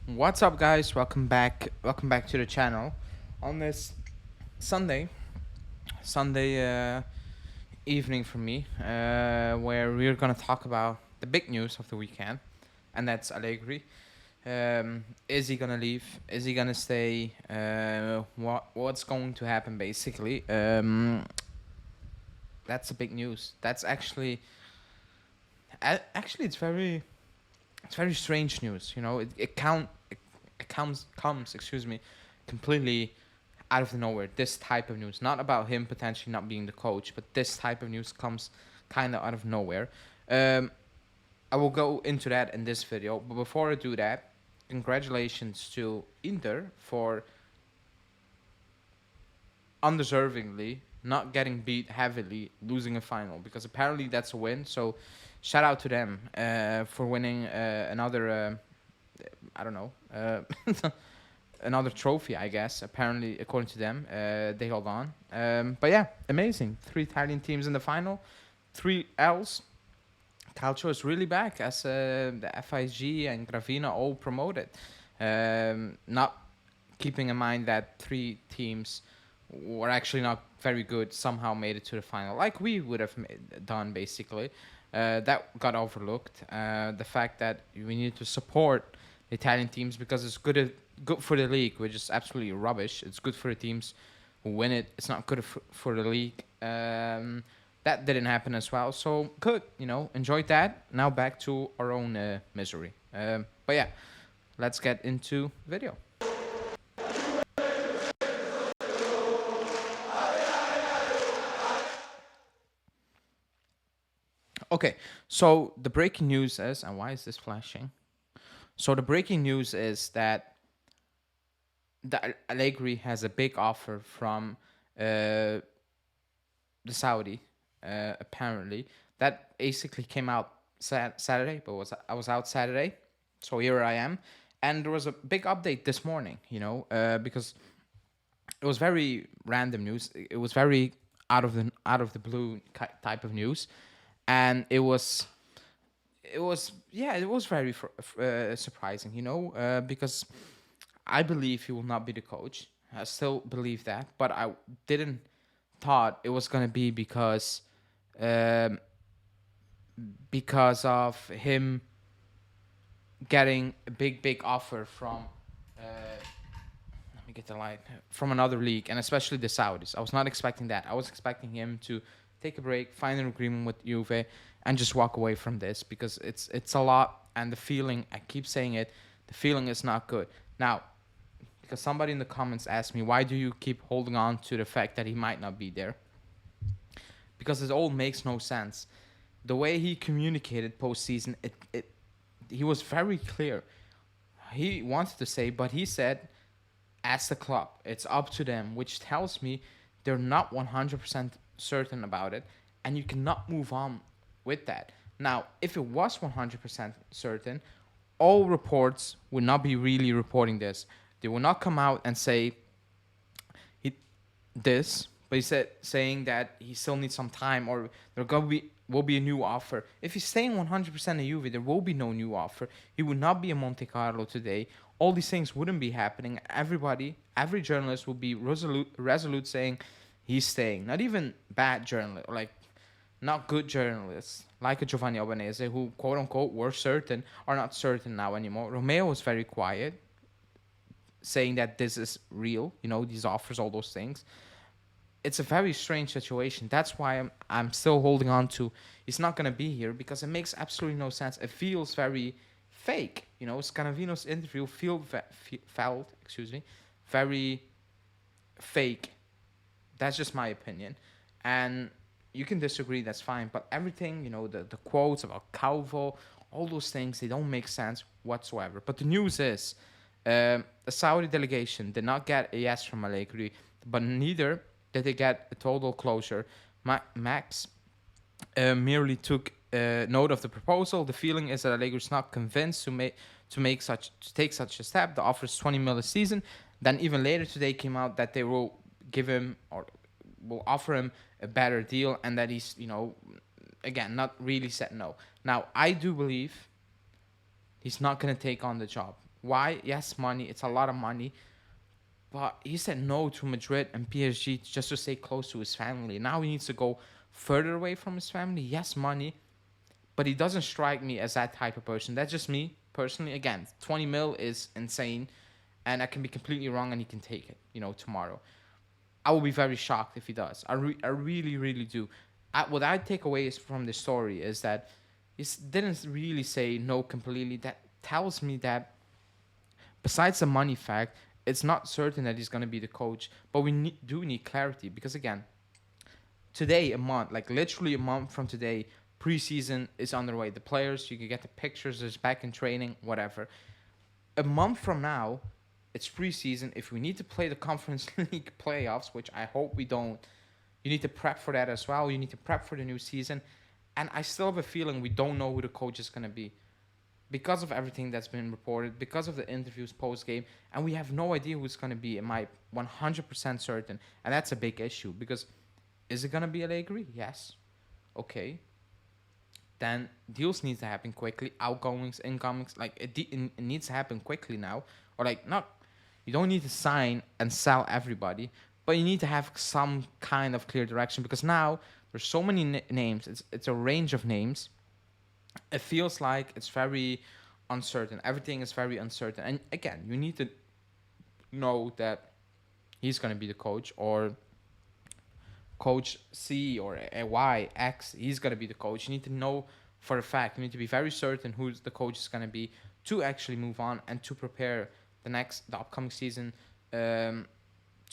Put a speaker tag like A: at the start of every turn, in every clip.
A: What's up, guys? Welcome back. Welcome back to the channel. On this Sunday, Sunday evening for me, where we're gonna talk about the big news of the weekend, and that's Allegri. Is he gonna leave? Is he gonna stay? What's going to happen? Basically, that's the big news. That's actually it's very strange news. You know, it comes excuse me, completely out of nowhere. This type of news, not about him potentially not being the coach, but this type of news comes kind of out of nowhere. Um, I will go into that in this video, but before I do that, congratulations to Inter for undeservingly not getting beat heavily, losing a final, because apparently that's a win. So shout out to them for winning another. I don't know. Another trophy, I guess. Apparently, according to them, they hold on. But yeah, amazing. 3 Italian teams in the final, 3 L's. Calcio is really back as the FIG and Gravina all promoted. Not keeping in mind that 3 teams were actually not very good, somehow made it to the final, like we would have done basically. That got overlooked. The fact that we need to support the Italian teams because it's good for the league, which is absolutely rubbish. It's good for the teams who win it. It's not good for the league. That didn't happen as well. So good, enjoyed that. Now back to our own misery. But yeah, let's get into video. Okay, so the breaking news is, and why is this flashing? So the breaking news is that the Allegri has a big offer from the Saudi, apparently. That basically came out Saturday, but I was out Saturday, so here I am. And there was a big update this morning, because it was very random news. It was very out of the blue type of news, and it was very surprising, because I believe he will not be the coach. I still believe that, but I didn't thought it was gonna be um, because of him getting a big offer from let me get the light, from another league, and especially the Saudis. I was not expecting that. I was expecting him to take a break, find an agreement with Juve, and just walk away from this, because it's a lot, and the feeling, I keep saying it, the feeling is not good. Now, because somebody in the comments asked me, why do you keep holding on to the fact that he might not be there? Because it all makes no sense. The way he communicated postseason, he was very clear. He wanted to say, but he said, as the club, it's up to them, which tells me they're not 100% certain about it, and you cannot move on with that. Now, if it was 100% certain, all reports would not be really reporting this. They will not come out and say he this, but he said saying that he still needs some time, or there will be a new offer. If he's staying 100% at Juve, there will be no new offer. He would not be in Monte Carlo today. All these things wouldn't be happening. Every journalist would be resolute saying he's staying. Not even bad journalists, like not good journalists, like a Giovanni Albanese, who quote unquote were certain, are not certain now anymore. Romeo was very quiet, saying that this is real, these offers, all those things. It's a very strange situation. That's why I'm still holding on to he's not going to be here, because it makes absolutely no sense. It feels very fake. Scanavino's interview felt, very fake. That's just my opinion. And you can disagree, that's fine. But everything, the quotes about Calvo, all those things, they don't make sense whatsoever. But the news is the Saudi delegation did not get a yes from Allegri, but neither did they get a total closure. Max merely took note of the proposal. The feeling is that Allegri is not convinced to take such a step. The offer is 20 mil a season. Then even later today came out that they will give him, or will offer him, a better deal, and that he's again not really said no. Now I do believe he's not going to take on the job. Why? Yes, money. It's a lot of money. But he said no to Madrid and PSG just to stay close to his family. Now he needs to go further away from his family. Yes, money. But he doesn't strike me as that type of person. That's just me personally. Again, 20 mil is insane. And I can be completely wrong and he can take it, tomorrow. I will be very shocked if he does. I really, really do. What I take away is from the story is that he didn't really say no completely. That tells me that besides the money fact, it's not certain that he's going to be the coach. But we do need clarity because, again, today, a month, like literally a month from today, preseason is underway. The players, you can get the pictures, there's back in training, whatever. A month from now, it's preseason. If we need to play the Conference League playoffs, which I hope we don't, you need to prep for that as well. You need to prep for the new season. And I still have a feeling we don't know who the coach is going to be because of everything that's been reported, because of the interviews post game. And we have no idea who it's going to be. Am I 100% certain? And that's a big issue because is it going to be Allegri? Yes. Okay. Then deals need to happen quickly. Outgoings, incomings, like it needs to happen quickly now. Or like not, you don't need to sign and sell everybody, but you need to have some kind of clear direction because now there's so many names. It's a range of names. It feels like it's very uncertain. Everything is very uncertain. And again, you need to know that he's going to be the coach or coach C or a Y, X, he's going to be the coach. You need to know for a fact. You need to be very certain who the coach is going to be to actually move on and to prepare the upcoming season to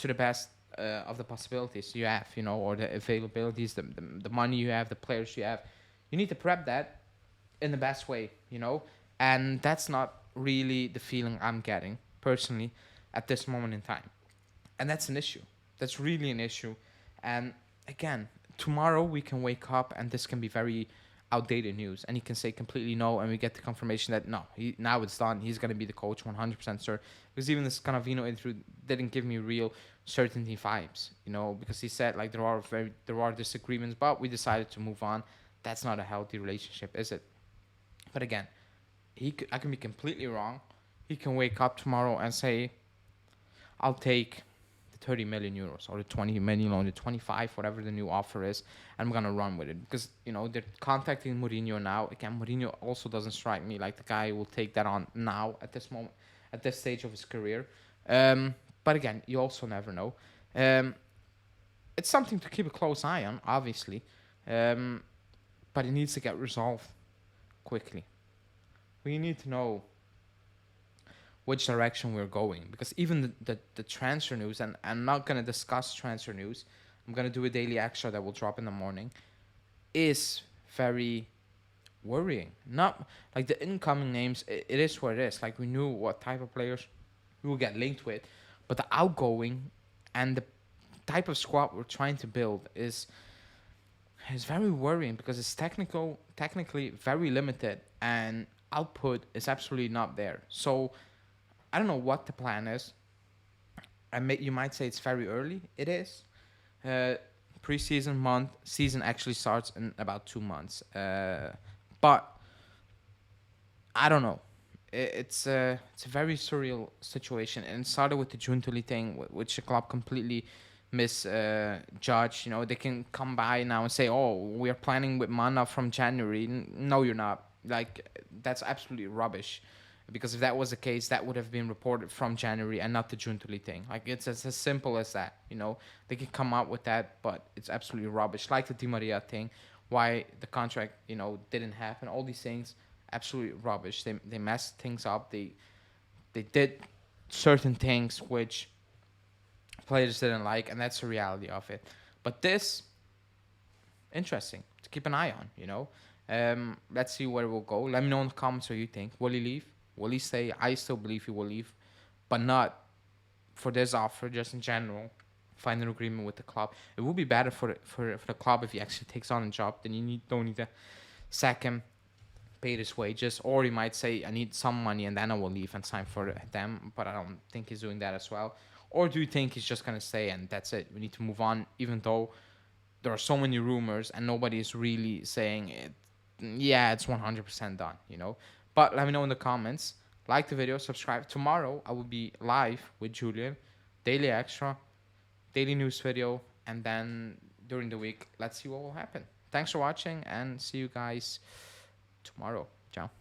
A: the best of the possibilities you have, or the availabilities, the money you have, the players you have. You need to prep that in the best way, and that's not really the feeling I'm getting personally at this moment in time. And that's an issue. That's really an issue. And again, tomorrow we can wake up and this can be very outdated news. And he can say completely no. And we get the confirmation that no, now it's done. He's going to be the coach 100% sure. Because even this Canavino interview didn't give me real certainty vibes, because he said like there are disagreements, but we decided to move on. That's not a healthy relationship, is it? But again, I can be completely wrong. He can wake up tomorrow and say, I'll take the 30 million euros or the 20 million or the 25, whatever the new offer is, and I'm going to run with it. Because, they're contacting Mourinho now. Again, Mourinho also doesn't strike me like the guy who will take that on now at this moment, at this stage of his career. But again, you also never know. It's something to keep a close eye on, obviously. But it needs to get resolved quickly. We need to know which direction we're going, because even the transfer news, and I'm not going to discuss transfer news, I'm going to do a daily extra that will drop in the morning, is very worrying. Not like the incoming names, it is what it is. Like we knew what type of players we will get linked with, but the outgoing and the type of squad we're trying to build is very worrying because it's technically very limited and output is absolutely not there. So I don't know what the plan is. You might say it's very early. It is. Preseason month. Season actually starts in about 2 months. But I don't know. It's a very surreal situation. And it started with the Juntuli thing, which the club completely misjudged. They can come by now and say, "Oh, we are planning with Mana from January." No, you're not. Like that's absolutely rubbish. Because if that was the case, that would have been reported from January and not the Juntuli thing. Like it's as simple as that. They can come up with that, but it's absolutely rubbish. Like the Di Maria thing, why the contract didn't happen. All these things, absolutely rubbish. They messed things up. They did certain things which players didn't like, and that's the reality of it. But this, interesting to keep an eye on. Let's see where it will go. Let me know in the comments what you think. Will he leave? Will he stay? I still believe he will leave, but not for this offer, just in general. Find an agreement with the club. It would be better for the club if he actually takes on a job. Then don't need to sack him, pay his wages, or he might say, I need some money and then I will leave and sign for them. But I don't think he's doing that as well. Or do you think he's just going to stay and that's it? We need to move on, even though there are so many rumors and nobody is really saying it. Yeah, it's 100% done, But let me know in the comments. like the video, subscribe. Tomorrow I will be live with Julian, daily extra, daily news video, and then during the week, let's see what will happen. Thanks for watching, and see you guys tomorrow. Ciao.